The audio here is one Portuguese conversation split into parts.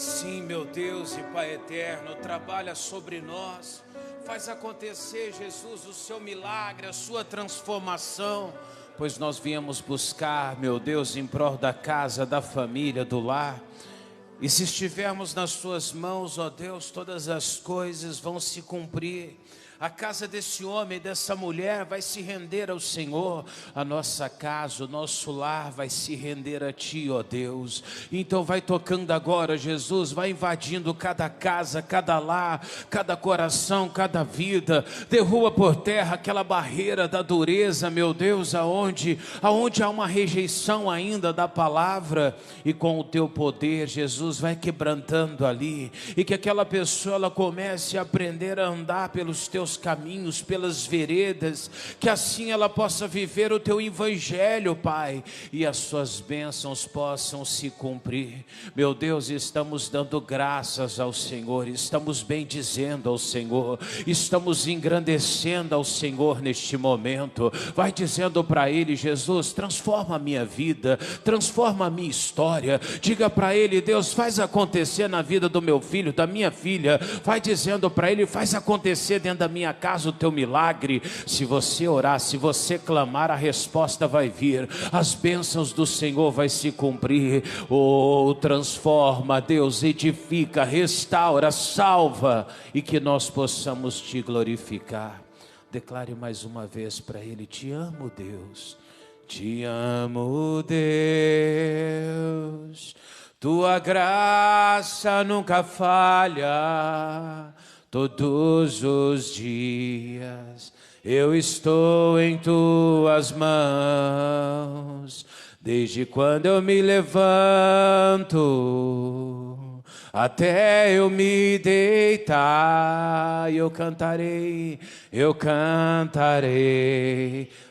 Sim, meu Deus e Pai eterno, trabalha sobre nós. Faz acontecer, Jesus, o seu milagre, a sua transformação. Pois nós viemos buscar, meu Deus, em prol da casa, da família, do lar. E se estivermos nas tuas mãos, ó Deus, todas as coisas vão se cumprir. A casa desse homem, dessa mulher vai se render ao Senhor. A nossa casa, o nosso lar vai se render a Ti, ó Deus. Então vai tocando agora, Jesus, vai invadindo cada casa, cada lar, cada coração, cada vida. Derruba por terra aquela barreira da dureza, meu Deus, aonde há uma rejeição ainda da palavra. E com o Teu poder, Jesus, vai quebrantando ali. E que aquela pessoa, ela comece a aprender a andar pelos Teus caminhos, pelas veredas, que assim ela possa viver o Teu evangelho, Pai, e as Suas bênçãos possam se cumprir. Meu Deus, estamos dando graças ao Senhor, estamos bendizendo ao Senhor, estamos engrandecendo ao Senhor neste momento. Vai dizendo para Ele: Jesus, transforma a minha vida, transforma a minha história. Diga para Ele: Deus, faz acontecer na vida do meu filho, da minha filha. Vai dizendo para Ele: faz acontecer dentro da minha casa o Teu milagre. Se você orar, se você clamar, a resposta vai vir, as bênçãos do Senhor vai se cumprir. Oh, transforma, Deus, edifica, restaura, salva, e que nós possamos Te glorificar. Declare mais uma vez para Ele: Te amo, Deus, Te amo, Deus. Tua graça nunca falha. Todos os dias eu estou em Tuas mãos. Desde quando eu me levanto até eu me deitar, eu cantarei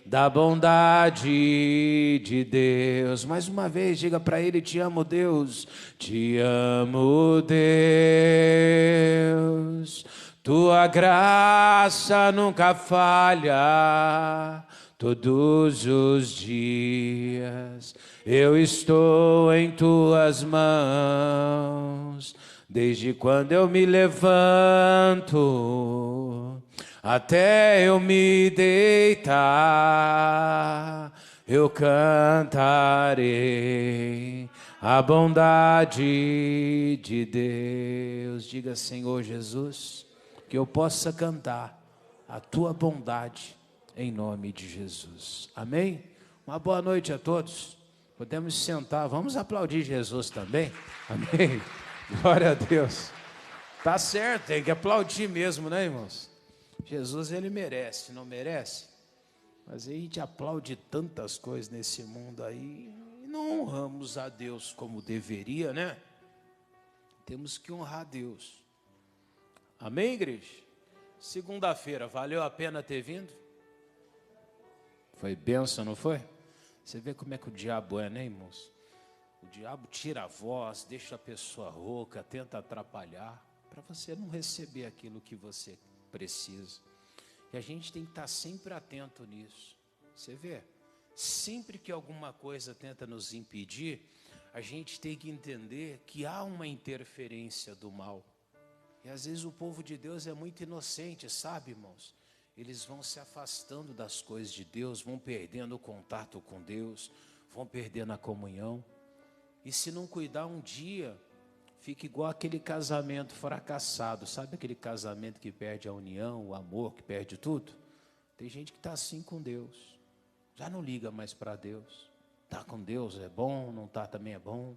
da bondade de Deus. Mais uma vez, diga para Ele: Te amo, Deus, Te amo, Deus. Tua graça nunca falha. Todos os dias eu estou em Tuas mãos. Desde quando eu me levanto até eu me deitar, eu cantarei a bondade de Deus. Diga: Senhor Jesus, que eu possa cantar a Tua bondade, em nome de Jesus. Amém? Uma boa noite a todos. Podemos sentar, vamos aplaudir Jesus também. Amém? Glória a Deus. Tá certo, tem que aplaudir mesmo, né, irmãos? Jesus, Ele merece, não merece? Mas aí a gente aplaude tantas coisas nesse mundo aí e não honramos a Deus como deveria, né? Temos que honrar a Deus. Amém, igreja? Segunda-feira, valeu a pena ter vindo? Foi bênção, não foi? Você vê como é que o diabo é, né, irmãos? O diabo tira a voz, deixa a pessoa rouca, tenta atrapalhar, para você não receber aquilo que você precisa. E a gente tem que estar sempre atento nisso. Você vê? Sempre que alguma coisa tenta nos impedir, a gente tem que entender que há uma interferência do mal. E às vezes o povo de Deus é muito inocente, sabe, irmãos? Eles vão se afastando das coisas de Deus, vão perdendo o contato com Deus, vão perdendo a comunhão. E se não cuidar, um dia fica igual aquele casamento fracassado. Sabe aquele casamento que perde a união, o amor, que perde tudo? Tem gente que está assim com Deus, já não liga mais para Deus. Está com Deus é bom, não está também é bom,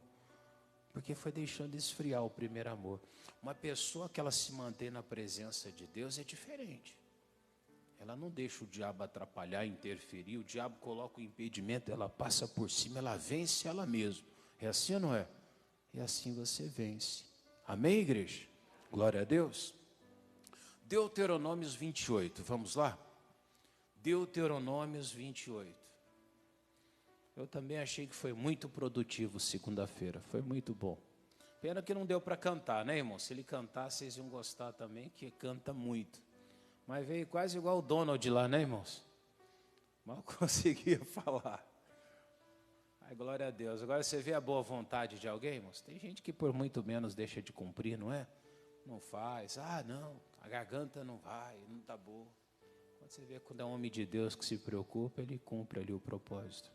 porque foi deixando esfriar o primeiro amor. Uma pessoa que ela se mantém na presença de Deus é diferente. Ela não deixa o diabo atrapalhar, interferir. O diabo coloca o impedimento, ela passa por cima, ela vence ela mesma. É assim ou não é? E assim você vence. Amém, igreja? Glória a Deus. Deuteronômios 28, vamos lá? Deuteronômios 28. Eu também achei que foi muito produtivo segunda-feira, foi muito bom. Pena que não deu para cantar, né, irmão? Se ele cantar, vocês iam gostar também, que canta muito. Mas veio quase igual o Donald lá, né, irmãos? Mal conseguia falar. Ai, glória a Deus. Agora você vê a boa vontade de alguém, irmãos? Tem gente que por muito menos deixa de cumprir, não é? Não faz. Ah, não, a garganta não vai, não está boa. Quando você vê quando é um homem de Deus que se preocupa, ele cumpre ali o propósito.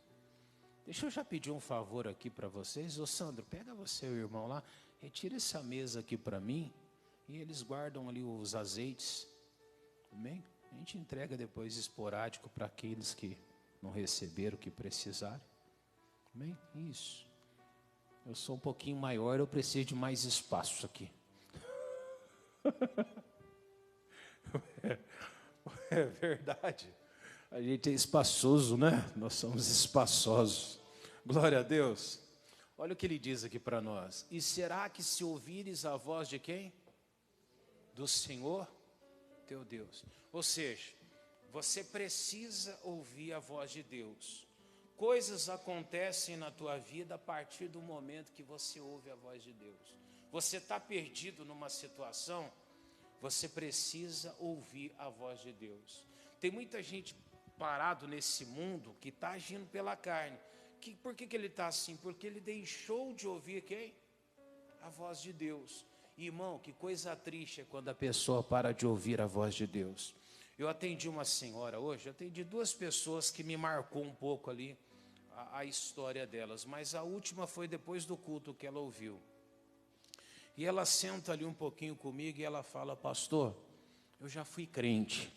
Deixa eu já pedir um favor aqui para vocês. Ô Sandro, pega você e o irmão lá, retira essa mesa aqui para mim e eles guardam ali os azeites. Amém? A gente entrega depois esporádico para aqueles que não receberam, que precisaram. Amém? Isso. Eu sou um pouquinho maior, eu preciso de mais espaço aqui. É verdade. A gente é espaçoso, né? Nós somos espaçosos. Glória a Deus. Olha o que ele diz aqui para nós. E será que se ouvires a voz de quem? Do Senhor, teu Deus. Ou seja, você precisa ouvir a voz de Deus. Coisas acontecem na tua vida a partir do momento que você ouve a voz de Deus. Você está perdido numa situação, você precisa ouvir a voz de Deus. Tem muita gente parado nesse mundo que está agindo pela carne. Por que ele está assim? Porque ele deixou de ouvir quem? A voz de Deus. Irmão, que coisa triste é quando a pessoa para de ouvir a voz de Deus. Eu atendi uma senhora hoje, atendi duas pessoas que me marcou um pouco ali a história delas, mas a última foi depois do culto que ela ouviu. E ela senta ali um pouquinho comigo e ela fala: pastor, eu já fui crente.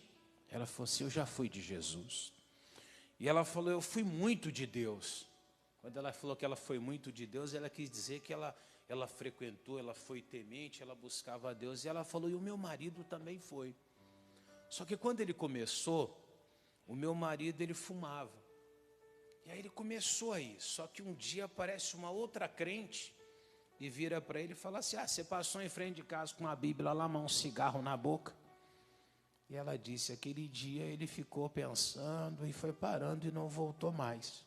Ela falou assim: eu já fui de Jesus. E ela falou: eu fui muito de Deus. Quando ela falou que ela foi muito de Deus, ela quis dizer que ela frequentou, ela foi temente, ela buscava a Deus. E ela falou: e o meu marido também foi. Só que quando ele começou, o meu marido, ele fumava. E aí ele começou aí. Só que um dia aparece uma outra crente e vira para ele e fala assim: ah, você passou em frente de casa com uma Bíblia lá, um cigarro na boca. E ela disse: aquele dia ele ficou pensando e foi parando e não voltou mais.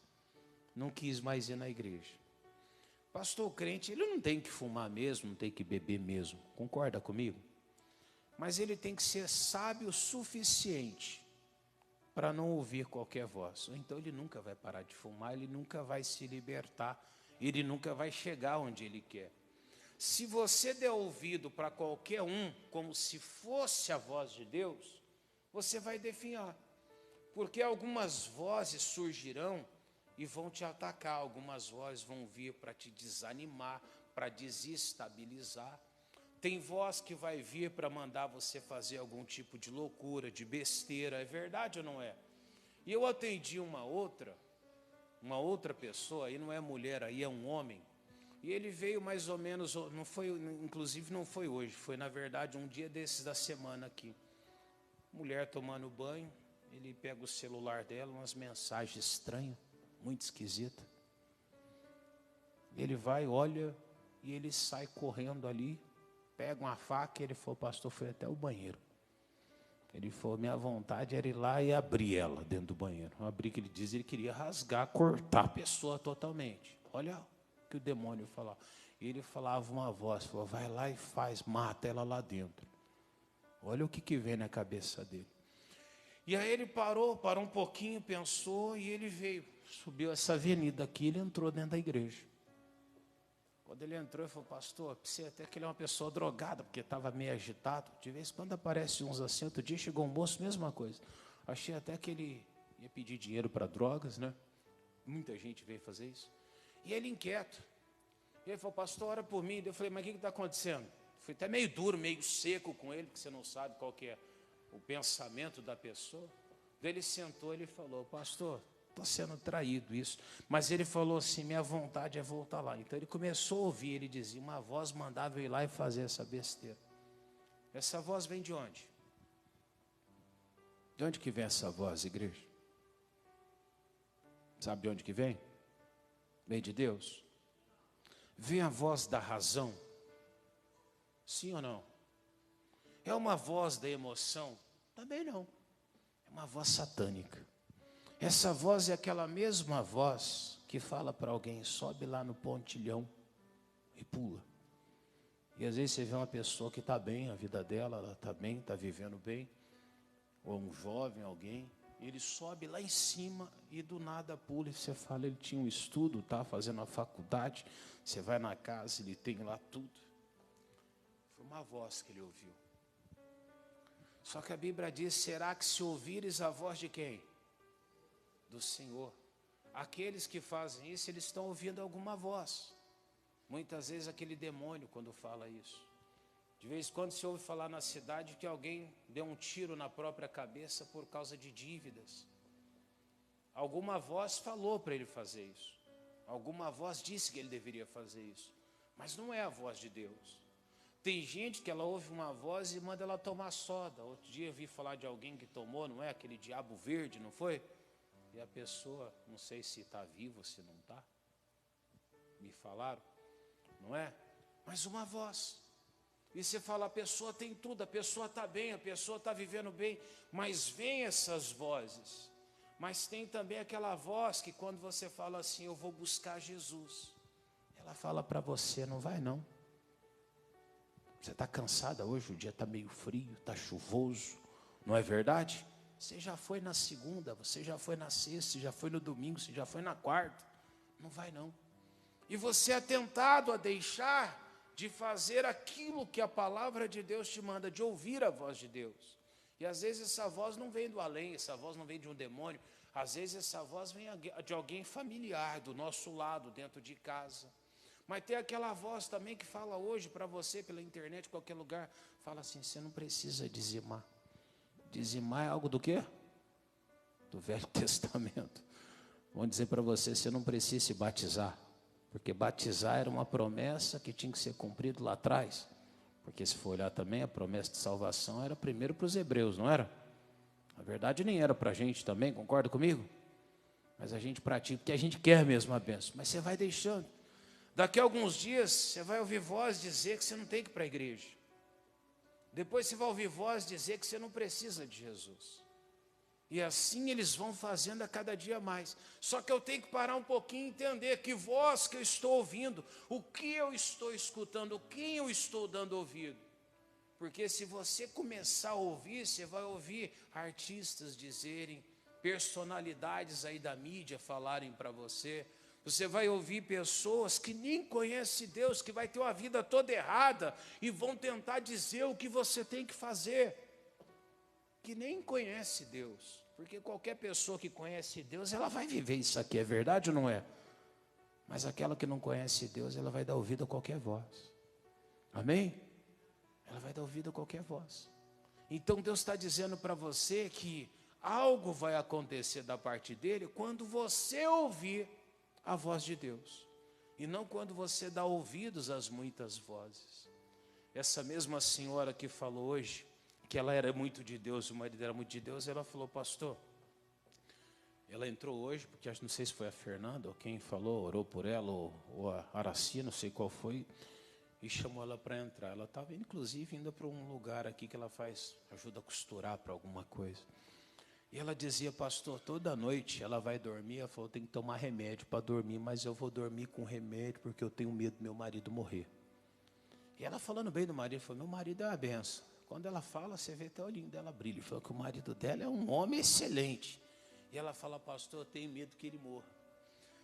Não quis mais ir na igreja. Pastor, o crente, ele não tem que fumar mesmo, não tem que beber mesmo. Concorda comigo? Mas ele tem que ser sábio o suficiente para não ouvir qualquer voz. Então ele nunca vai parar de fumar, ele nunca vai se libertar, ele nunca vai chegar onde ele quer. Se você der ouvido para qualquer um, como se fosse a voz de Deus, você vai definhar. Porque algumas vozes surgirão e vão te atacar, algumas vozes vão vir para te desanimar, para desestabilizar. Tem voz que vai vir para mandar você fazer algum tipo de loucura, de besteira, é verdade ou não é? E eu atendi uma outra pessoa, aí não é mulher, aí é um homem, e ele veio mais ou menos, não foi, inclusive não foi hoje, foi na verdade um dia desses da semana aqui. Mulher tomando banho, ele pega o celular dela, umas mensagens estranhas, muito esquisitas. Ele vai, olha, e ele sai correndo ali, pega uma faca e ele falou: pastor, foi até o banheiro. Ele falou: minha vontade era ir lá e abrir ela dentro do banheiro. Abrir, que ele diz, ele queria rasgar, cortar a pessoa totalmente. Olha o que o demônio falava. Ele falava uma voz, falou: vai lá e faz, mata ela lá dentro. Olha o que vem na cabeça dele. E aí ele parou um pouquinho, pensou, e ele veio, subiu essa avenida aqui, ele entrou dentro da igreja. Quando ele entrou, ele falou: pastor, pensei até que ele é uma pessoa drogada, porque estava meio agitado. De vez em quando aparece uns assim. Outro dia chegou um moço, mesma coisa. Achei até que ele ia pedir dinheiro para drogas, né? Muita gente veio fazer isso. E ele inquieto. E ele falou: pastor, ora por mim. Eu falei: mas o que está acontecendo? Fui até meio duro, meio seco com ele, porque você não sabe qual que é o pensamento da pessoa. Daí ele sentou e ele falou: pastor, estou sendo traído isso. Mas ele falou assim: minha vontade é voltar lá. Então ele começou a ouvir, ele dizia, uma voz mandava eu ir lá e fazer essa besteira. Essa voz vem de onde? De onde que vem essa voz, igreja? Sabe de onde que vem? Vem de Deus? Vem a voz da razão? Sim ou não? É uma voz da emoção? Também não. É uma voz satânica. Essa voz é aquela mesma voz que fala para alguém: sobe lá no pontilhão e pula. E às vezes você vê uma pessoa que está bem, a vida dela, ela está bem, está vivendo bem, ou um jovem, alguém, Ele sobe lá em cima e do nada pula. E você fala, ele tinha um estudo, tá fazendo a faculdade. Você vai na casa, ele tem lá tudo. Foi uma voz que ele ouviu. Só que a Bíblia diz, será que se ouvires a voz de quem? Do Senhor. Aqueles que fazem isso, eles estão ouvindo alguma voz. Muitas vezes aquele demônio quando fala isso. De vez em quando se ouve falar na cidade que alguém deu um tiro na própria cabeça por causa de dívidas. Alguma voz falou para ele fazer isso. Alguma voz disse que ele deveria fazer isso. Mas não é a voz de Deus. Tem gente que ela ouve uma voz e manda ela tomar soda. Outro dia eu vi falar de alguém que tomou, não é? Aquele diabo verde, não foi? E a pessoa, não sei se está viva ou se não está. Me falaram, não é? Mas uma voz. E você fala, a pessoa tem tudo, a pessoa está bem, a pessoa está vivendo bem. Mas vem essas vozes. Mas tem também aquela voz que quando você fala assim, eu vou buscar Jesus. Ela fala para você, não vai não. Você está cansada hoje, o dia está meio frio, está chuvoso. Não é verdade? Você já foi na segunda, você já foi na sexta, você já foi no domingo, você já foi na quarta. Não vai não. E você é tentado a deixar de fazer aquilo que a palavra de Deus te manda, de ouvir a voz de Deus. E às vezes essa voz não vem do além, essa voz não vem de um demônio. Às vezes essa voz vem de alguém familiar, do nosso lado, dentro de casa. Mas tem aquela voz também que fala hoje para você, pela internet, qualquer lugar. Fala assim, você não precisa dizimar. Dizimar é algo do quê? Do Velho Testamento. Vamos dizer para você, você não precisa se batizar. Porque batizar era uma promessa que tinha que ser cumprida lá atrás. Porque se for olhar também, a promessa de salvação era primeiro para os hebreus, não era? Na verdade nem era para a gente também, concorda comigo? Mas a gente pratica, porque a gente quer mesmo a bênção. Mas você vai deixando. Daqui a alguns dias, você vai ouvir voz dizer que você não tem que ir para a igreja. Depois você vai ouvir voz dizer que você não precisa de Jesus. E assim eles vão fazendo a cada dia mais. Só que eu tenho que parar um pouquinho e entender que voz que eu estou ouvindo, o que eu estou escutando, quem eu estou dando ouvido. Porque se você começar a ouvir, você vai ouvir artistas dizerem, personalidades aí da mídia falarem para você. Você vai ouvir pessoas que nem conhecem Deus, que vai ter uma vida toda errada e vão tentar dizer o que você tem que fazer. Que nem conhece Deus, porque qualquer pessoa que conhece Deus, ela vai viver isso aqui, é verdade ou não é? Mas aquela que não conhece Deus, ela vai dar ouvido a qualquer voz, amém? Ela vai dar ouvido a qualquer voz. Então Deus está dizendo para você que algo vai acontecer da parte dele quando você ouvir a voz de Deus, e não quando você dá ouvidos às muitas vozes. Essa mesma senhora que falou hoje, que ela era muito de Deus, o marido era muito de Deus, ela falou, pastor, ela entrou hoje, porque não sei se foi a Fernanda, ou quem falou, orou por ela, ou a Araci, não sei qual foi, e chamou ela para entrar. Ela estava, inclusive, indo para um lugar aqui que ela ajuda a costurar para alguma coisa. E ela dizia, pastor, toda noite ela vai dormir, ela falou, tem que tomar remédio para dormir, mas eu vou dormir com remédio, porque eu tenho medo do meu marido morrer. E ela falando bem do marido, falou, meu marido é uma benção. Quando ela fala, você vê até o olhinho dela brilha. Falou que o marido dela é um homem excelente. E ela fala, pastor, eu tenho medo que ele morra.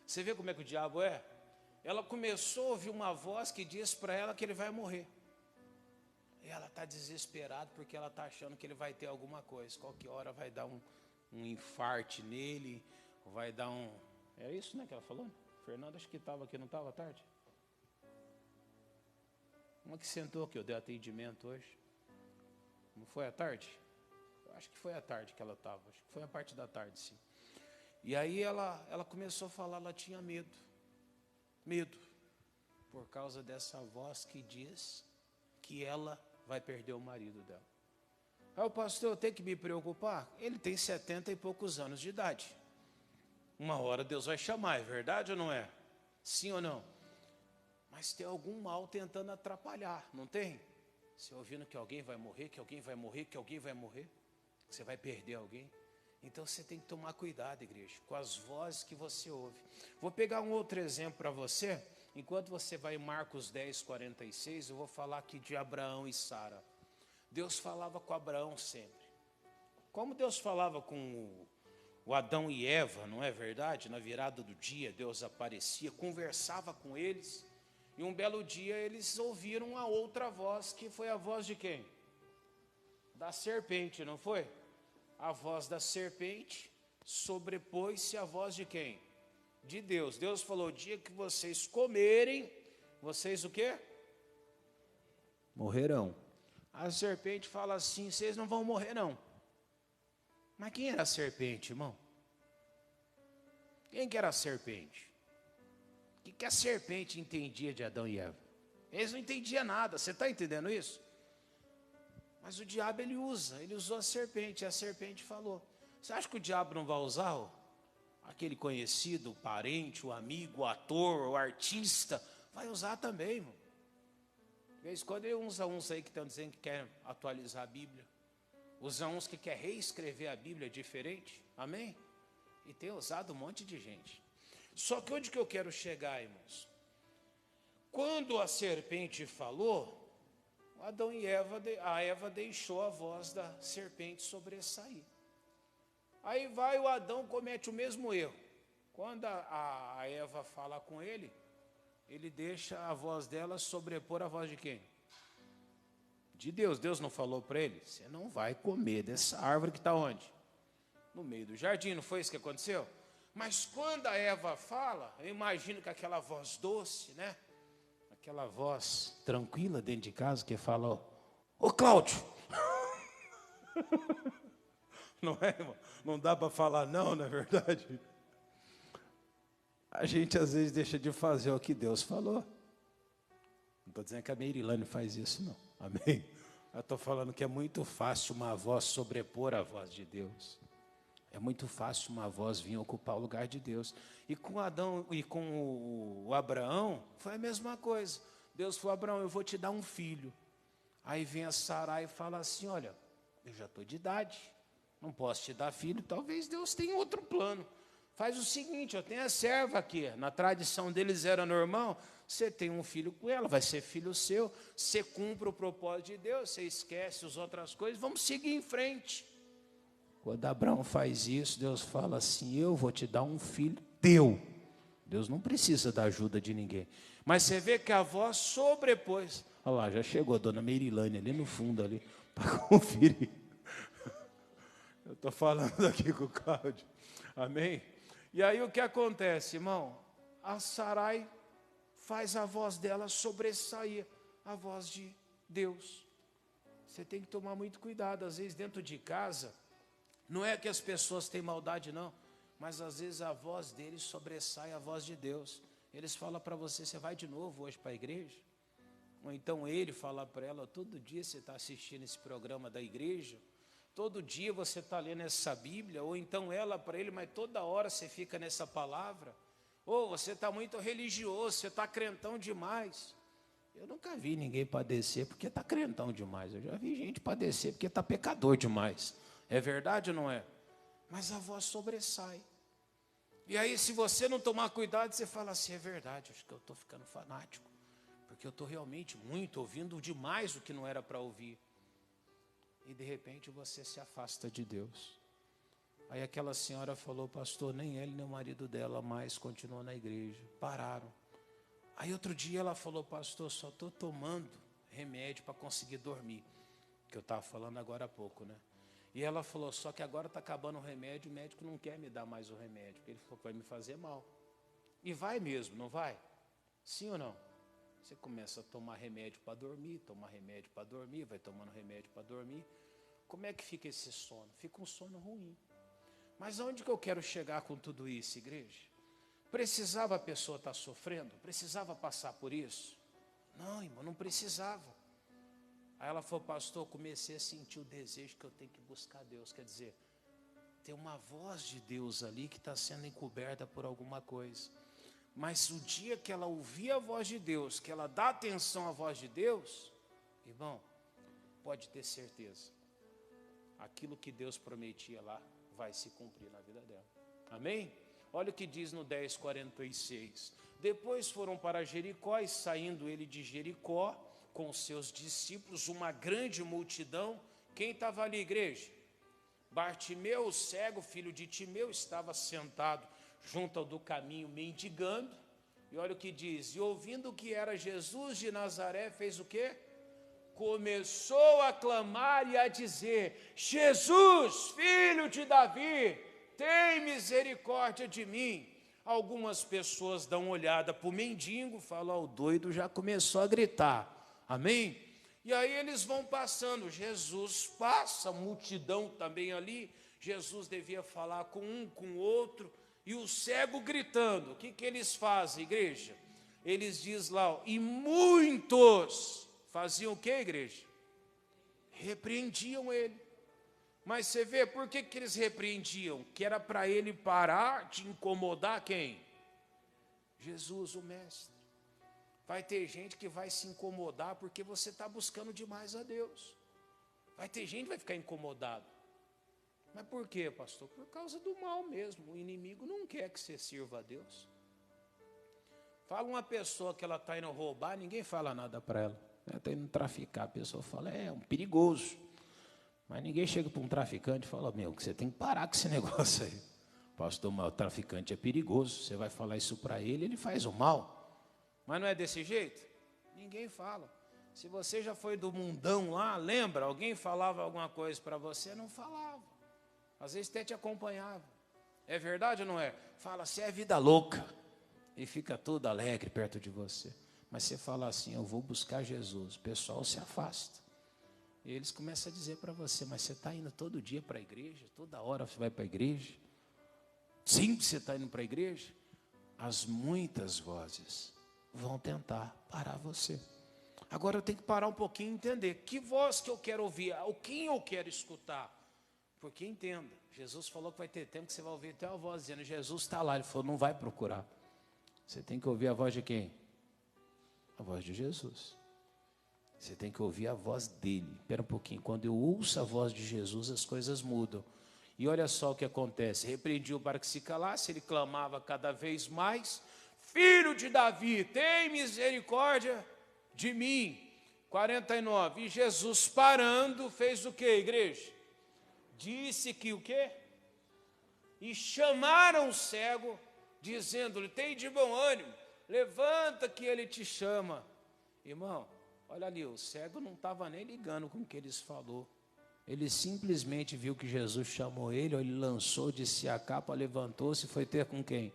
Você vê como é que o diabo é? Ela começou a ouvir uma voz que diz para ela que ele vai morrer. E ela está desesperada porque ela está achando que ele vai ter alguma coisa. Qualquer hora vai dar um infarte nele, vai dar um... É isso, né, que ela falou? Fernanda, acho que estava aqui, não estava à tarde? Uma que sentou que eu dei atendimento hoje. Não foi à tarde? Eu acho que foi à tarde que ela estava. Acho que foi a parte da tarde, sim. E aí ela começou a falar, ela tinha medo. Medo. Por causa dessa voz que diz que ela vai perder o marido dela. Aí o pastor, eu tenho que me preocupar? Ele tem 70 e poucos anos de idade. Uma hora Deus vai chamar, é verdade ou não é? Sim ou não? Mas tem algum mal tentando atrapalhar, não tem? Você ouvindo que alguém vai morrer, que alguém vai morrer, que alguém vai morrer, que você vai perder alguém. Então você tem que tomar cuidado, igreja, com as vozes que você ouve. Vou pegar um outro exemplo para você. Enquanto você vai em Marcos 10, 46, eu vou falar aqui de Abraão e Sara. Deus falava com Abraão sempre. Como Deus falava com o Adão e Eva, não é verdade? Na virada do dia, Deus aparecia, conversava com eles, e um belo dia eles ouviram a outra voz, que foi a voz de quem? Da serpente, não foi? A voz da serpente sobrepôs-se à voz de quem? De Deus. Deus falou: o dia que vocês comerem, vocês o quê? Morrerão. A serpente fala assim: vocês não vão morrer não. Mas quem era a serpente, irmão? Quem que era a serpente? O que a serpente entendia de Adão e Eva? Eles não entendiam nada, você está entendendo isso? Mas o diabo ele usou a serpente, e a serpente falou. Você acha que o diabo não vai usar aquele conhecido, o parente, o amigo, o ator, o artista? Vai usar também, irmão. De vez em quando ele usa uns aí que estão dizendo que querem atualizar a Bíblia. Usa uns que querem reescrever a Bíblia diferente. Amém? E tem usado um monte de gente. Só que onde que eu quero chegar, irmãos? Quando a serpente falou, Adão e a Eva deixou a voz da serpente sobressair. Aí vai o Adão, comete o mesmo erro. Quando a Eva fala com ele deixa a voz dela sobrepor a voz de quem? De Deus. Deus não falou para ele: você não vai comer dessa árvore que está onde? No meio do jardim, não foi isso que aconteceu? Mas quando a Eva fala, eu imagino que aquela voz doce, né? Aquela voz tranquila dentro de casa que fala: ô Cláudio! Não é, irmão? Não dá para falar não, não é verdade? A gente às vezes deixa de fazer o que Deus falou. Não estou dizendo que a Meirilane faz isso, não. Amém? Eu estou falando que é muito fácil uma voz sobrepor a voz de Deus. É muito fácil uma voz vir ocupar o lugar de Deus. E com Adão e com o Abraão, foi a mesma coisa. Deus falou: Abraão, eu vou te dar um filho. Aí vem a Sarai e fala assim: olha, eu já estou de idade, não posso te dar filho, talvez Deus tenha outro plano. Faz o seguinte, eu tenho a serva aqui, na tradição deles era normal, você tem um filho com ela, vai ser filho seu, você cumpre o propósito de Deus, você esquece as outras coisas, vamos seguir em frente. Quando Abraão faz isso, Deus fala assim: eu vou te dar um filho teu. Deus não precisa da ajuda de ninguém. Mas você vê que a voz sobrepôs. Olha lá, já chegou a dona Meirilane ali no fundo, ali, para conferir. Eu estou falando aqui com o Cláudio. Amém? E aí o que acontece, irmão? A Sarai faz a voz dela sobressair a voz de Deus. Você tem que tomar muito cuidado. Às vezes dentro de casa, não é que as pessoas têm maldade não, mas às vezes a voz deles sobressai a voz de Deus. Eles falam para você: você vai de novo hoje para a igreja? Ou então ele fala para ela: todo dia você está assistindo esse programa da igreja? Todo dia você está lendo essa Bíblia? Ou então ela para ele: mas toda hora você fica nessa palavra? Ou você está muito religioso, você está crentão demais. Eu nunca vi ninguém padecer porque está crentão demais. Eu já vi gente padecer porque está pecador demais. É verdade ou não é? Mas a voz sobressai. E aí, se você não tomar cuidado, você fala assim: é verdade, acho que eu estou ficando fanático, porque eu estou realmente muito ouvindo demais o que não era para ouvir. E de repente você se afasta de Deus. Aí aquela senhora falou: pastor, nem ele nem o marido dela mais continuam na igreja, pararam. Aí outro dia ela falou: pastor, só estou tomando remédio para conseguir dormir, que eu estava falando agora há pouco, né? E ela falou: só que agora está acabando o remédio, o médico não quer me dar mais o remédio, porque ele falou que vai me fazer mal. E vai mesmo, não vai? Sim ou não? Você começa a tomar remédio para dormir, vai tomando remédio para dormir. Como é que fica esse sono? Fica um sono ruim. Mas aonde que eu quero chegar com tudo isso, igreja? Precisava a pessoa estar sofrendo? Precisava passar por isso? Não, irmão, não precisava. Aí ela falou: pastor, comecei a sentir o desejo que eu tenho que buscar Deus. Quer dizer, tem uma voz de Deus ali que está sendo encoberta por alguma coisa. Mas o dia que ela ouvir a voz de Deus, que ela dá atenção à voz de Deus, irmão, pode ter certeza, aquilo que Deus prometia lá vai se cumprir na vida dela. Amém? Olha o que diz no 10:46. Depois foram para Jericó, e saindo ele de Jericó com os seus discípulos, uma grande multidão. Quem estava ali, igreja? Bartimeu, o cego, filho de Timeu, estava sentado junto ao do caminho, mendigando. E olha o que diz: e ouvindo que era Jesus de Nazaré, fez o quê? Começou a clamar e a dizer: Jesus, filho de Davi, tem misericórdia de mim. Algumas pessoas dão uma olhada para o mendigo, falam: o doido já começou a gritar, amém? E aí eles vão passando, Jesus passa, a multidão também ali, Jesus devia falar com um, com o outro, e o cego gritando. O que eles fazem, igreja? Eles dizem lá, e muitos faziam o que, igreja? Repreendiam ele. Mas você vê, por que eles repreendiam? Que era para ele parar de incomodar quem? Jesus, o mestre. Vai ter gente que vai se incomodar porque você está buscando demais a Deus. Vai ter gente que vai ficar incomodado. Mas por quê, pastor? Por causa do mal mesmo. O inimigo não quer que você sirva a Deus. Fala uma pessoa que ela está indo roubar, ninguém fala nada para ela. Ela está indo traficar. A pessoa fala, é um perigoso. Mas ninguém chega para um traficante e fala, meu, que você tem que parar com esse negócio aí. Pastor, mas o traficante é perigoso. Você vai falar isso para ele, ele faz o mal. Mas não é desse jeito? Ninguém fala. Se você já foi do mundão lá, lembra? Alguém falava alguma coisa para você? Não falava. Às vezes até te acompanhava. É verdade ou não é? Fala, você é vida louca. E fica todo alegre perto de você. Mas você fala assim, eu vou buscar Jesus. O pessoal se afasta. E eles começam a dizer para você, mas você está indo todo dia para a igreja? Toda hora você vai para a igreja? Sempre você está indo para a igreja? As muitas vozes vão tentar parar você. Agora eu tenho que parar um pouquinho e entender que voz que eu quero ouvir, o quem eu quero escutar. Porque entenda, Jesus falou que vai ter tempo que você vai ouvir até uma voz dizendo, Jesus está lá. Ele falou, não vai procurar. Você tem que ouvir a voz de quem? A voz de Jesus. Você tem que ouvir a voz dele. Espera um pouquinho, quando eu ouço a voz de Jesus, as coisas mudam. E olha só o que acontece, repreendiu para que se calasse, ele clamava cada vez mais, Filho de Davi, tem misericórdia de mim. 49, e Jesus parando, fez o que, igreja? Disse que o quê? E chamaram o cego, dizendo-lhe, tem de bom ânimo, levanta que ele te chama. Irmão, olha ali, o cego não estava nem ligando com o que eles falou. Ele simplesmente viu que Jesus chamou ele, ele lançou de si a capa, levantou-se e foi ter com quem?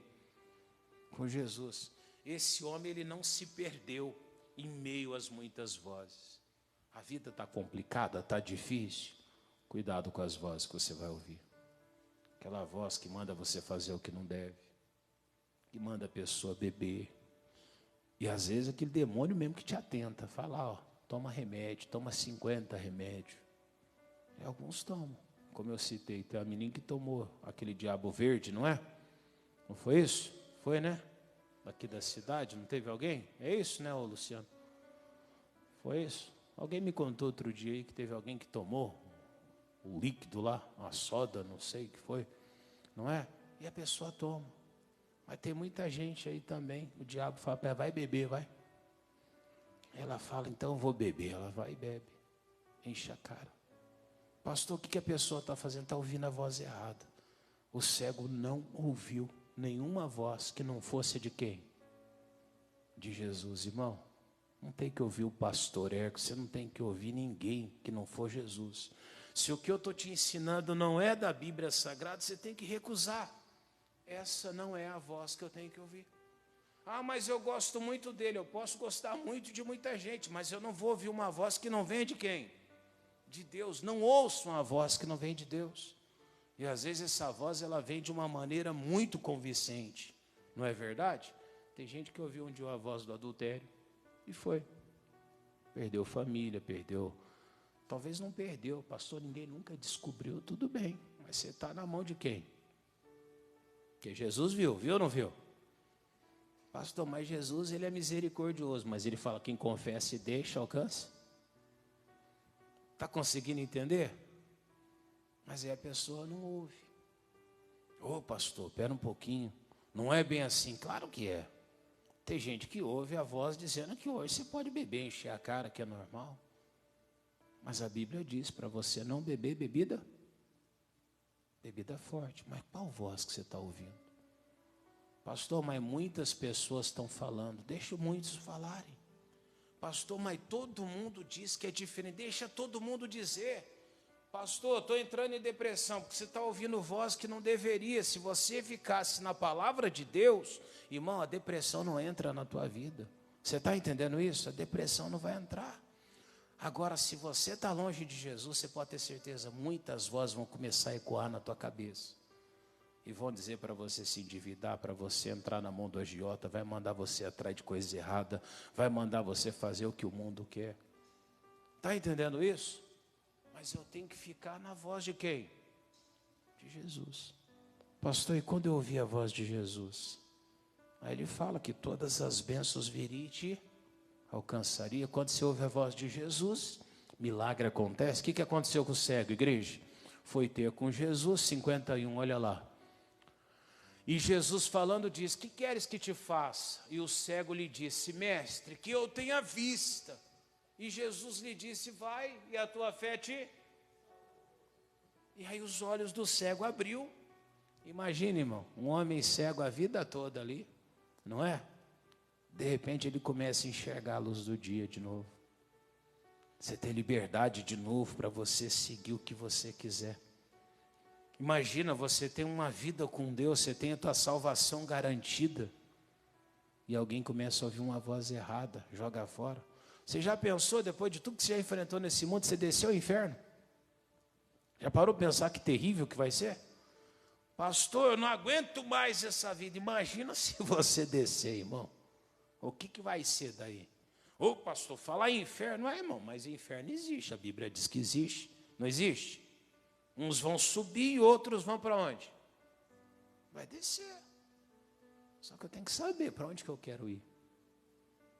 Com Jesus. Esse homem, ele não se perdeu em meio às muitas vozes. A vida está complicada, está difícil. Cuidado com as vozes que você vai ouvir. Aquela voz que manda você fazer o que não deve, que manda a pessoa beber. E às vezes aquele demônio mesmo que te atenta, fala, ó, toma remédio, toma 50 remédios. E alguns tomam, como eu citei, tem uma menina que tomou aquele diabo verde, não é? Não foi isso? Foi, né? Daqui da cidade, não teve alguém? É isso, né, ô Luciano? Foi isso? Alguém me contou outro dia aí que teve alguém que tomou o líquido lá, a soda, não sei o que foi, não é? E a pessoa toma. Mas tem muita gente aí também, o diabo fala para ela, vai beber, vai. Ela fala, então eu vou beber. Ela vai e bebe, enche a cara. Pastor, o que a pessoa está fazendo? Está ouvindo a voz errada. O cego não ouviu nenhuma voz que não fosse de quem? De Jesus, irmão. Não tem que ouvir o pastor Erco, você não tem que ouvir ninguém que não for Jesus. Se o que eu estou te ensinando não é da Bíblia Sagrada, você tem que recusar. Essa não é a voz que eu tenho que ouvir. Ah, mas eu gosto muito dele, eu posso gostar muito de muita gente, mas eu não vou ouvir uma voz que não vem de quem? De Deus. Não ouço uma voz que não vem de Deus. E às vezes essa voz ela vem de uma maneira muito convincente. Não é verdade? Tem gente que ouviu um dia a voz do adultério e foi. Perdeu família, perdeu. Talvez não perdeu, pastor, ninguém nunca descobriu, tudo bem. Mas você está na mão de quem? Porque Jesus viu ou não viu? Pastor, mas Jesus ele é misericordioso, mas ele fala, quem confessa e deixa, alcança. Está conseguindo entender? Mas aí a pessoa não ouve. Ô pastor, espera um pouquinho. Não é bem assim. Claro que é. Tem gente que ouve a voz dizendo que hoje você pode beber, encher a cara, que é normal. Mas a Bíblia diz para você não beber bebida Bebida forte. Mas qual voz que você está ouvindo? Pastor, mas muitas pessoas estão falando. Deixa muitos falarem. Pastor, mas todo mundo diz que é diferente. Deixa todo mundo dizer. Pastor, estou entrando em depressão, porque você está ouvindo voz que não deveria. Se você ficasse na palavra de Deus, irmão, a depressão não entra na tua vida. Você está entendendo isso? A depressão não vai entrar. Agora, se você está longe de Jesus, você pode ter certeza, muitas vozes vão começar a ecoar na tua cabeça. E vão dizer para você se endividar, para você entrar na mão do agiota, vai mandar você atrás de coisa errada, vai mandar você fazer o que o mundo quer. Está entendendo isso? Mas eu tenho que ficar na voz de quem? De Jesus. Pastor, e quando eu ouvi a voz de Jesus? Aí ele fala que todas as bênçãos viriam e te alcançaria. Quando você ouve a voz de Jesus, milagre acontece. O que aconteceu com o cego, igreja? Foi ter com Jesus, 51, olha lá. E Jesus falando diz, que queres que te faça? E o cego lhe disse, mestre, que eu tenha vista. E Jesus lhe disse, vai, e a tua fé te... E aí os olhos do cego abriu. Imagina, irmão, um homem cego a vida toda ali, não é? De repente ele começa a enxergar a luz do dia de novo. Você tem liberdade de novo para você seguir o que você quiser. Imagina, você tem uma vida com Deus, você tem a tua salvação garantida. E alguém começa a ouvir uma voz errada, joga fora. Você já pensou, depois de tudo que você já enfrentou nesse mundo, você desceu ao inferno? Já parou para pensar que terrível que vai ser? Pastor, eu não aguento mais essa vida. Imagina se você descer, irmão. O que vai ser daí? Ô pastor, falar em inferno, não é, irmão, mas inferno existe, a Bíblia diz que existe, não existe? Uns vão subir e outros vão para onde? Vai descer. Só que eu tenho que saber para onde que eu quero ir.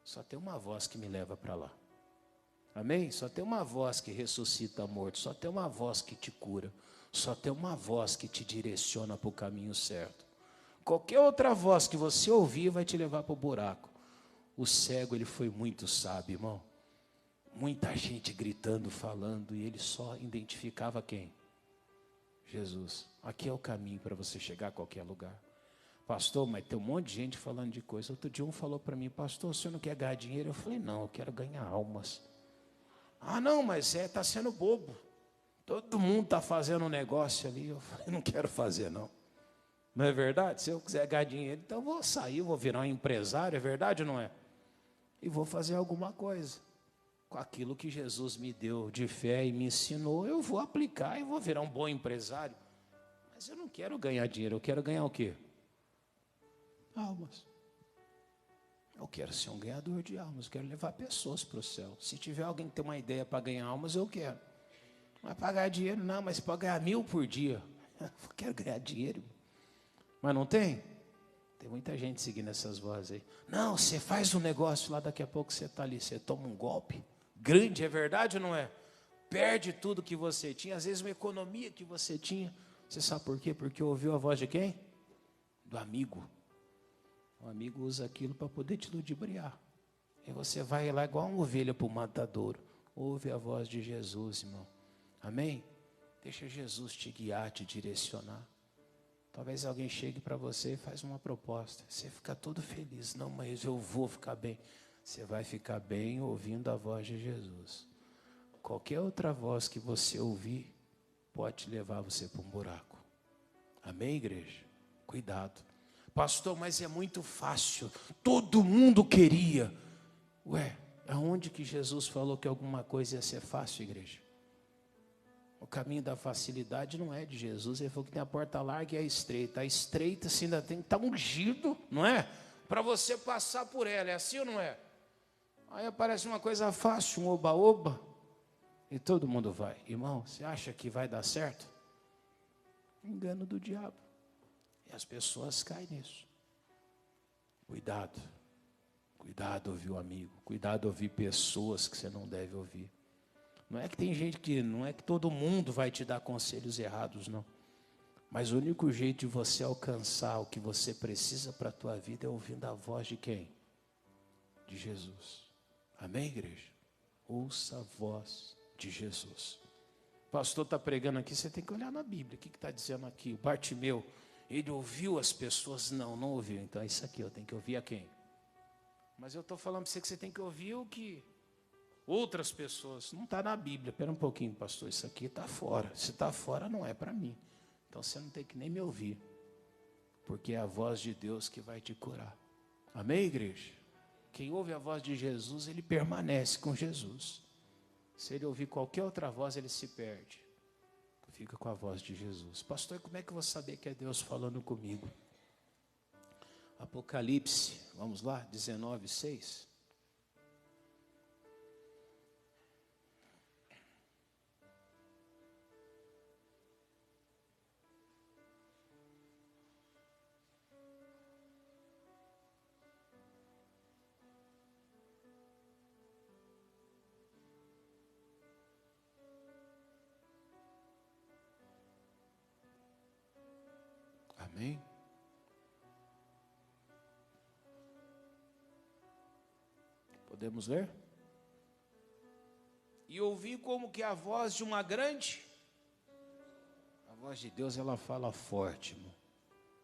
Só tem uma voz que me leva para lá. Amém? Só tem uma voz que ressuscita morto, só tem uma voz que te cura, só tem uma voz que te direciona para o caminho certo. Qualquer outra voz que você ouvir vai te levar para o buraco. O cego, ele foi muito sábio, irmão. Muita gente gritando, falando, e ele só identificava quem? Jesus. Aqui é o caminho para você chegar a qualquer lugar. Pastor, mas tem um monte de gente falando de coisa. Outro dia um falou para mim, pastor, o senhor não quer ganhar dinheiro? Eu falei, não, eu quero ganhar almas. Ah, não, mas está sendo bobo. Todo mundo está fazendo um negócio ali. Eu falei, não quero fazer, não. Não é verdade? Se eu quiser ganhar dinheiro, então eu vou sair, vou virar um empresário, é verdade ou não é? E vou fazer alguma coisa. Com aquilo que Jesus me deu de fé e me ensinou, eu vou aplicar e vou virar um bom empresário. Mas eu não quero ganhar dinheiro, eu quero ganhar o quê? Almas. Eu quero ser um ganhador de almas, eu quero levar pessoas para o céu. Se tiver alguém que tem uma ideia para ganhar almas, eu quero. Não é pagar dinheiro, não, mas pode ganhar 1.000 por dia. Eu quero ganhar dinheiro. Mas não tem? Tem muita gente seguindo essas vozes aí. Não, você faz um negócio lá, daqui a pouco você está ali, você toma um golpe. Grande, é verdade ou não é? Perde tudo que você tinha, às vezes uma economia que você tinha. Você sabe por quê? Porque ouviu a voz de quem? Do amigo. O amigo usa aquilo para poder te ludibriar. E você vai lá igual uma ovelha para o matadouro. Ouve a voz de Jesus, irmão. Amém? Deixa Jesus te guiar, te direcionar. Talvez alguém chegue para você e faz uma proposta. Você fica todo feliz. Não, mas eu vou ficar bem. Você vai ficar bem ouvindo a voz de Jesus. Qualquer outra voz que você ouvir pode te levar você para um buraco. Amém, igreja? Cuidado. Pastor, mas é muito fácil. Todo mundo queria. Ué, aonde que Jesus falou que alguma coisa ia ser fácil, igreja? O caminho da facilidade não é de Jesus. Ele falou que tem a porta larga e a estreita. A estreita você ainda tem que estar ungido, não é? Para você passar por ela. É assim ou não é? Aí aparece uma coisa fácil, um oba-oba, e todo mundo vai. Irmão, você acha que vai dar certo? Engano do diabo. E as pessoas caem nisso. Cuidado. Cuidado ouvir o amigo. Cuidado ouvir pessoas que você não deve ouvir. Não é que tem gente que, não é que todo mundo vai te dar conselhos errados, não. Mas o único jeito de você alcançar o que você precisa para a tua vida é ouvindo a voz de quem? De Jesus. Amém, igreja? Ouça a voz de Jesus. O pastor está pregando aqui, você tem que olhar na Bíblia. O que está dizendo aqui? O Bartimeu, ele ouviu as pessoas? Não ouviu. Então é isso aqui, eu tenho que ouvir a quem? Mas eu estou falando para você que você tem que ouvir o que outras pessoas. Não está na Bíblia. Espera um pouquinho, pastor, isso aqui está fora. Se está fora, não é para mim. Então você não tem que nem me ouvir. Porque é a voz de Deus que vai te curar. Amém, igreja? Quem ouve a voz de Jesus, ele permanece com Jesus. Se ele ouvir qualquer outra voz, ele se perde. Fica com a voz de Jesus. Pastor, como é que eu vou saber que é Deus falando comigo? Apocalipse, vamos lá, 19:6. Amém? Podemos ler? E ouvi como que a voz de uma grande... A voz de Deus, ela fala forte, irmão.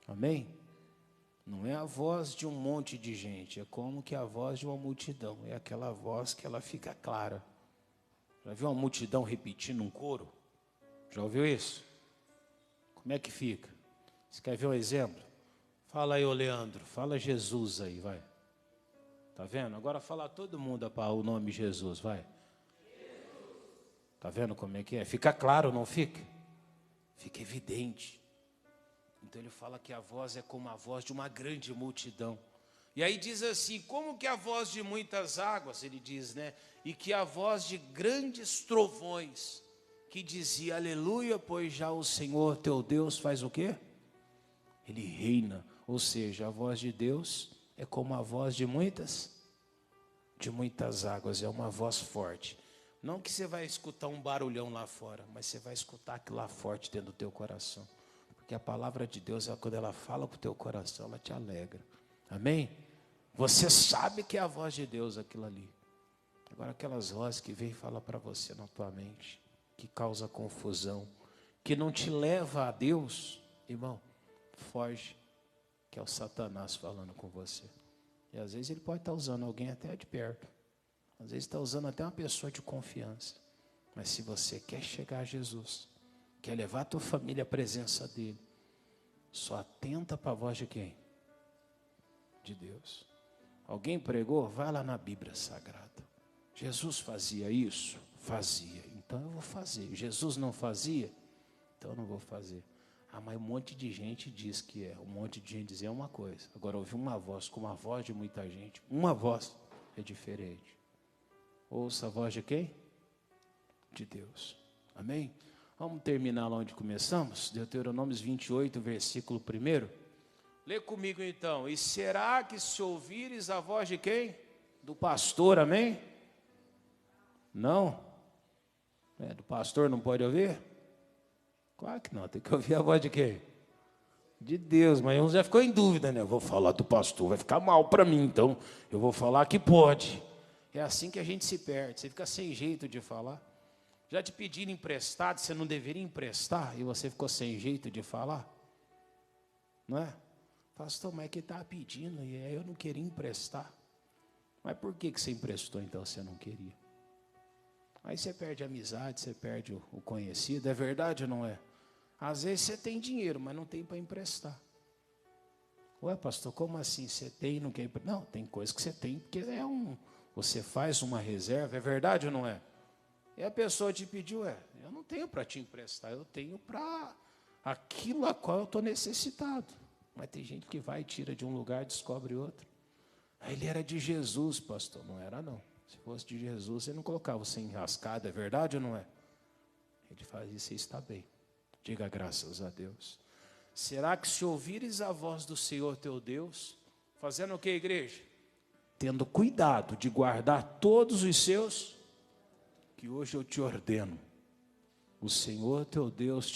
Amém? Não é a voz de um monte de gente, é como que a voz de uma multidão. É aquela voz que ela fica clara. Já viu uma multidão repetindo um coro? Já ouviu isso? Como é que fica? Você quer ver um exemplo? Fala aí, ô Leandro. Fala Jesus aí, vai. Tá vendo? Agora fala todo mundo o nome Jesus, vai. Tá vendo como é que é? Fica claro, não fica? Fica evidente. Então ele fala que a voz é como a voz de uma grande multidão. E aí diz assim, como que a voz de muitas águas, ele diz, né? E que a voz de grandes trovões, que dizia, aleluia, pois já o Senhor teu Deus faz o quê? Ele reina, ou seja, a voz de Deus é como a voz de muitas águas, é uma voz forte. Não que você vai escutar um barulhão lá fora, mas você vai escutar aquilo lá forte dentro do teu coração. Porque a palavra de Deus, quando ela fala com o teu coração, ela te alegra. Amém? Você sabe que é a voz de Deus aquilo ali. Agora aquelas vozes que vem e fala para você na tua mente, que causa confusão, que não te leva a Deus, irmão, foge, que é o Satanás falando com você. E às vezes ele pode estar usando alguém até de perto. Às vezes está usando até uma pessoa de confiança. Mas se você quer chegar a Jesus, quer levar a tua família à presença dele, só atenta para a voz de quem? De Deus. Alguém pregou? Vai lá na Bíblia Sagrada. Jesus fazia isso? Fazia. Então eu vou fazer. Jesus não fazia? Então eu não vou fazer. Ah, mas um monte de gente diz que é. Um monte de gente dizer uma coisa. Agora ouvir uma voz com uma voz de muita gente, uma voz é diferente. Ouça a voz de quem? De Deus. Amém? Vamos terminar lá onde começamos? Deuteronômio 28, versículo 1. Lê comigo então. E será que se ouvires a voz de quem? Do pastor, amém? Não? Do pastor não pode ouvir? Claro que não, tem que ouvir a voz de quem? De Deus, mas uns já ficou em dúvida, né? Eu vou falar do pastor, vai ficar mal para mim, então eu vou falar que pode. É assim que a gente se perde, você fica sem jeito de falar. Já te pediram emprestado, você não deveria emprestar, e você ficou sem jeito de falar? Não é? Pastor, mas é que estava pedindo, e eu não queria emprestar. Mas por que você emprestou, então, você não queria? Aí você perde a amizade, você perde o conhecido, é verdade ou não é? Às vezes você tem dinheiro, mas não tem para emprestar. Ué, pastor, como assim? Você tem e não quer emprestar? Não, tem coisa que você tem, porque você faz uma reserva, é verdade ou não é? E a pessoa te pediu, eu não tenho para te emprestar, eu tenho para aquilo a qual eu estou necessitado. Mas tem gente que vai e tira de um lugar e descobre outro. Aí ele era de Jesus, pastor. Não era não. Se fosse de Jesus, ele não colocava você enrascado, é verdade ou não é? Ele faz isso e está bem. Diga graças a Deus. Será que se ouvires a voz do Senhor teu Deus, fazendo o que, igreja? Tendo cuidado de guardar todos os seus, que hoje eu te ordeno, o Senhor teu Deus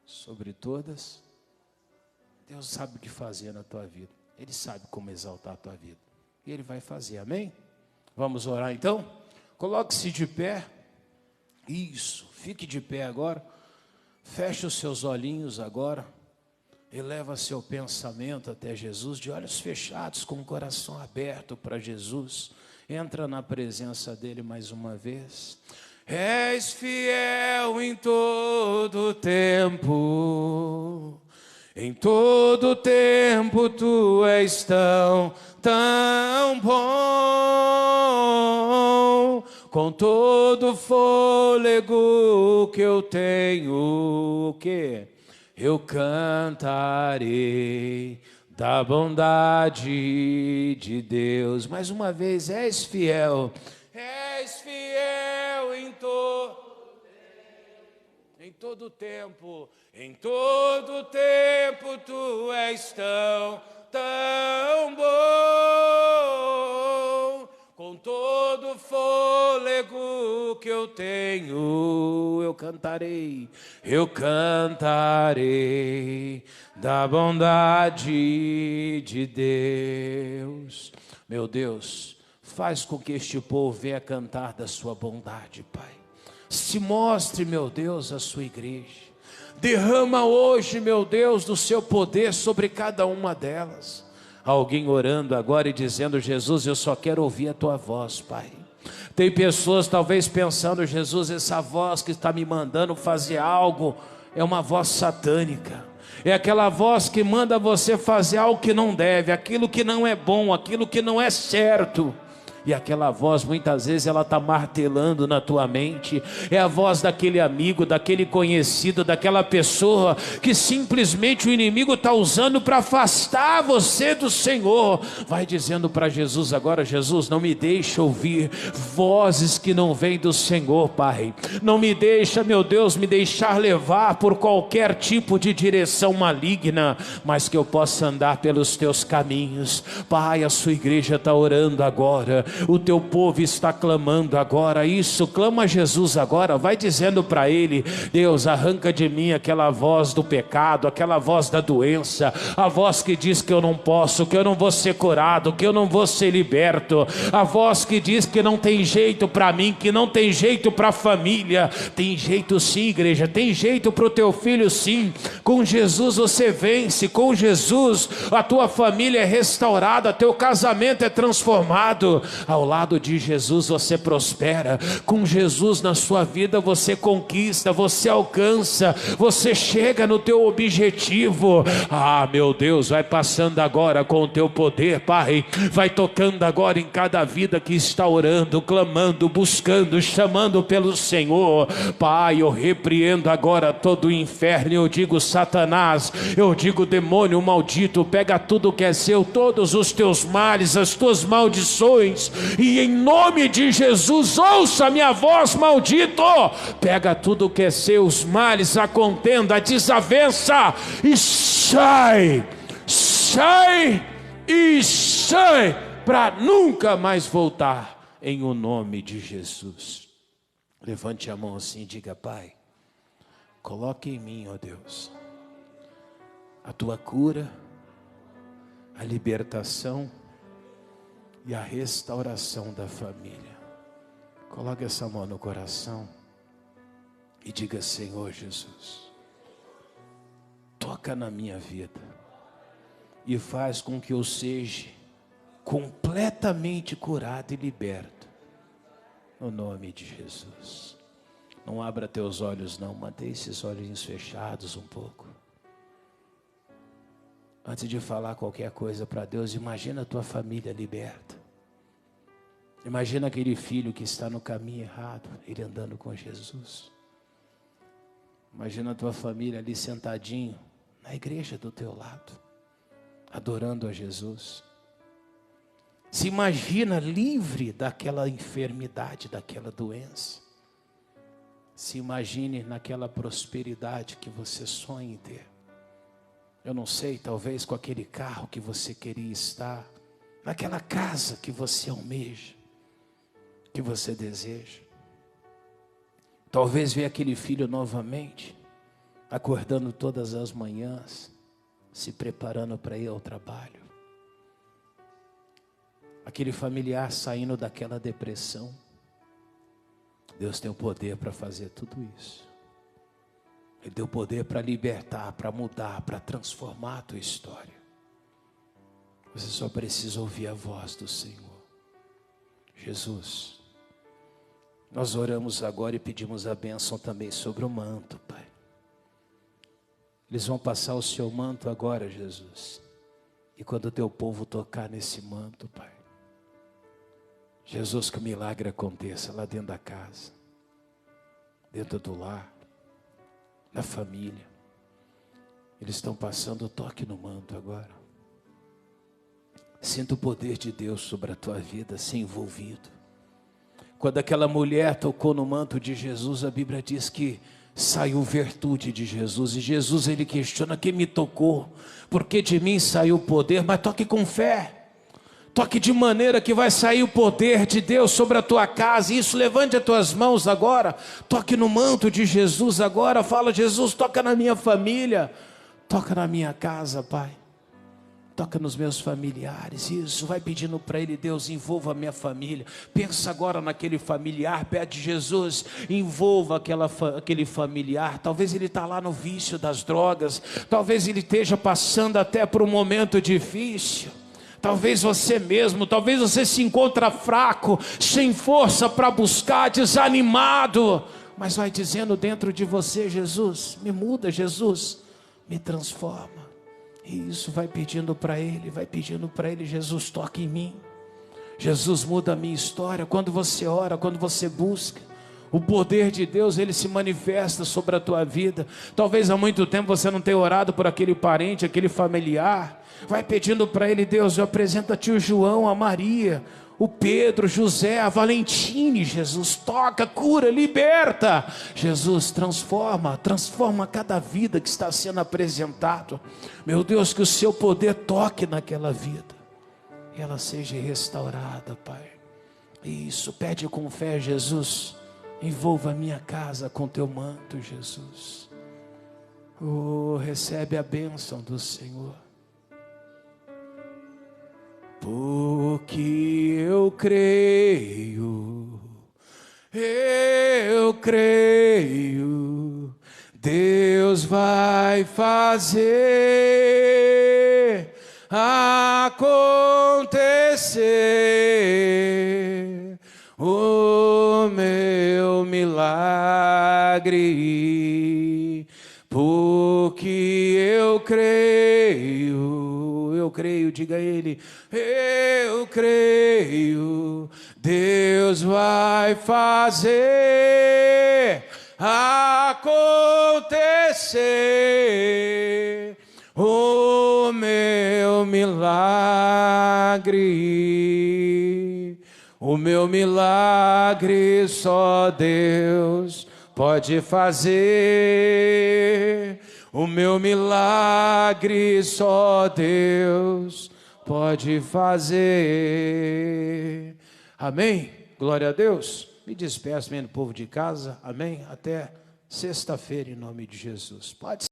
sobre todas, Deus sabe o que fazer na tua vida, Ele sabe como exaltar a tua vida, e Ele vai fazer, amém? Vamos orar então? Coloque-se de pé, Isso, fique de pé agora. Feche os seus olhinhos agora. Eleva seu pensamento até Jesus, de olhos fechados, com o coração aberto para Jesus. Entra na presença dele mais uma vez. És fiel em todo tempo. Em todo tempo tu és tão bom. Com todo fôlego que eu tenho, o quê? Eu cantarei da bondade de Deus. Mais uma vez, és fiel em todo tempo. Em todo tempo tu és tão bom. Com todo fôlego que eu tenho, eu cantarei da bondade de Deus. Meu Deus, faz com que este povo venha cantar da sua bondade, Pai. Se mostre, meu Deus, a sua igreja. Derrama hoje, meu Deus, do seu poder sobre cada uma delas. Alguém orando agora e dizendo: Jesus, eu só quero ouvir a tua voz, Pai. Tem pessoas talvez pensando: Jesus, essa voz que está me mandando fazer algo é uma voz satânica. É aquela voz que manda você fazer algo que não deve, aquilo que não é bom, aquilo que não é certo. E aquela voz, muitas vezes, ela está martelando na tua mente. É a voz daquele amigo, daquele conhecido, daquela pessoa que simplesmente o inimigo está usando para afastar você do Senhor. Vai dizendo para Jesus agora: Jesus, não me deixa ouvir vozes que não vêm do Senhor, Pai. Não me deixa, meu Deus, me deixar levar por qualquer tipo de direção maligna, mas que eu possa andar pelos teus caminhos. Pai, a sua igreja está orando agora. O teu povo está clamando agora. Isso, clama a Jesus agora. Vai dizendo para ele: Deus, arranca de mim aquela voz do pecado, aquela voz da doença, a voz que diz que eu não posso, que eu não vou ser curado, que eu não vou ser liberto, a voz que diz que não tem jeito para mim, que não tem jeito para a família. Tem jeito sim, igreja, tem jeito para o teu filho sim. Com Jesus você vence, com Jesus a tua família é restaurada, teu casamento é transformado. Ao lado de Jesus você prospera. Com Jesus na sua vida você conquista, você alcança, você chega no teu objetivo. Ah, meu Deus, vai passando agora com o teu poder, Pai. Vai tocando agora em cada vida que está orando, clamando, buscando, chamando pelo Senhor. Pai, eu repreendo agora todo o inferno. Eu digo: Satanás, eu digo: demônio maldito, pega tudo que é seu, todos os teus males, as tuas maldições, e em nome de Jesus, ouça a minha voz, maldito. Pega tudo que é seu, os males, a contenda, a desavença, e sai para nunca mais voltar, em o nome de Jesus. Levante a mão assim e diga: Pai, coloque em mim, ó Deus, a tua cura, a libertação e a restauração da família. Coloque essa mão no coração e diga: Senhor Jesus, toca na minha vida e faz com que eu seja completamente curado e liberto, no nome de Jesus. Não abra teus olhos não, mantenha esses olhinhos fechados um pouco. Antes de falar qualquer coisa para Deus, imagina a tua família liberta. Imagina aquele filho que está no caminho errado, ele andando com Jesus. Imagina a tua família ali sentadinho na igreja do teu lado, adorando a Jesus. Se imagina livre daquela enfermidade, daquela doença. Se imagine naquela prosperidade que você sonha em ter. Eu não sei, talvez com aquele carro que você queria estar, naquela casa que você almeja, que você deseja. Talvez ver aquele filho novamente, acordando todas as manhãs, se preparando para ir ao trabalho. Aquele familiar saindo daquela depressão. Deus tem o poder para fazer tudo isso. Ele tem o poder para libertar, para mudar, para transformar a tua história. Você só precisa ouvir a voz do Senhor. Jesus, nós oramos agora e pedimos a bênção também sobre o manto, Pai. Eles vão passar o seu manto agora, Jesus. E quando o teu povo tocar nesse manto, Pai, Jesus, que o milagre aconteça lá dentro da casa, dentro do lar, na família. Eles estão passando o toque no manto agora. Sinta o poder de Deus sobre a tua vida, ser envolvido. Quando aquela mulher tocou no manto de Jesus, a Bíblia diz que saiu virtude de Jesus. E Jesus, ele questiona: quem me tocou? Porque de mim saiu o poder. Mas toque com fé. Toque de maneira que vai sair o poder de Deus sobre a tua casa. Isso, levante as tuas mãos agora. Toque no manto de Jesus agora. Fala: Jesus, toca na minha família. Toca na minha casa, Pai. Toca nos meus familiares. Isso, vai pedindo para Ele: Deus, envolva a minha família. Pensa agora naquele familiar. Pede: Jesus, envolva aquele familiar. Talvez ele está lá no vício das drogas. Talvez ele esteja passando até por um momento difícil. Talvez você mesmo, talvez você se encontra fraco, sem força para buscar, desanimado. Mas vai dizendo dentro de você: Jesus, me muda, Jesus, me transforma. E isso, vai pedindo para Ele, Jesus, toque em mim. Jesus, muda a minha história. Quando você ora, quando você busca, o poder de Deus, ele se manifesta sobre a tua vida. Talvez há muito tempo você não tenha orado por aquele parente, aquele familiar. Vai pedindo para Ele: Deus, eu apresento a ti o João, a Maria, o Pedro, José, a Valentine. Jesus, toca, cura, liberta. Jesus, transforma cada vida que está sendo apresentado. Meu Deus, que o seu poder toque naquela vida e ela seja restaurada, Pai. Isso, pede com fé: Jesus, envolva a minha casa com teu manto, Jesus. Oh, recebe a bênção do Senhor. Porque eu creio, Deus vai fazer acontecer o meu milagre. Porque eu creio, diga a Ele: eu creio, Deus vai fazer acontecer o meu milagre. O meu milagre só Deus pode fazer. O meu milagre só Deus pode fazer. Amém? Glória a Deus. Me despeço, do povo de casa. Amém? Até sexta-feira, em nome de Jesus. Pode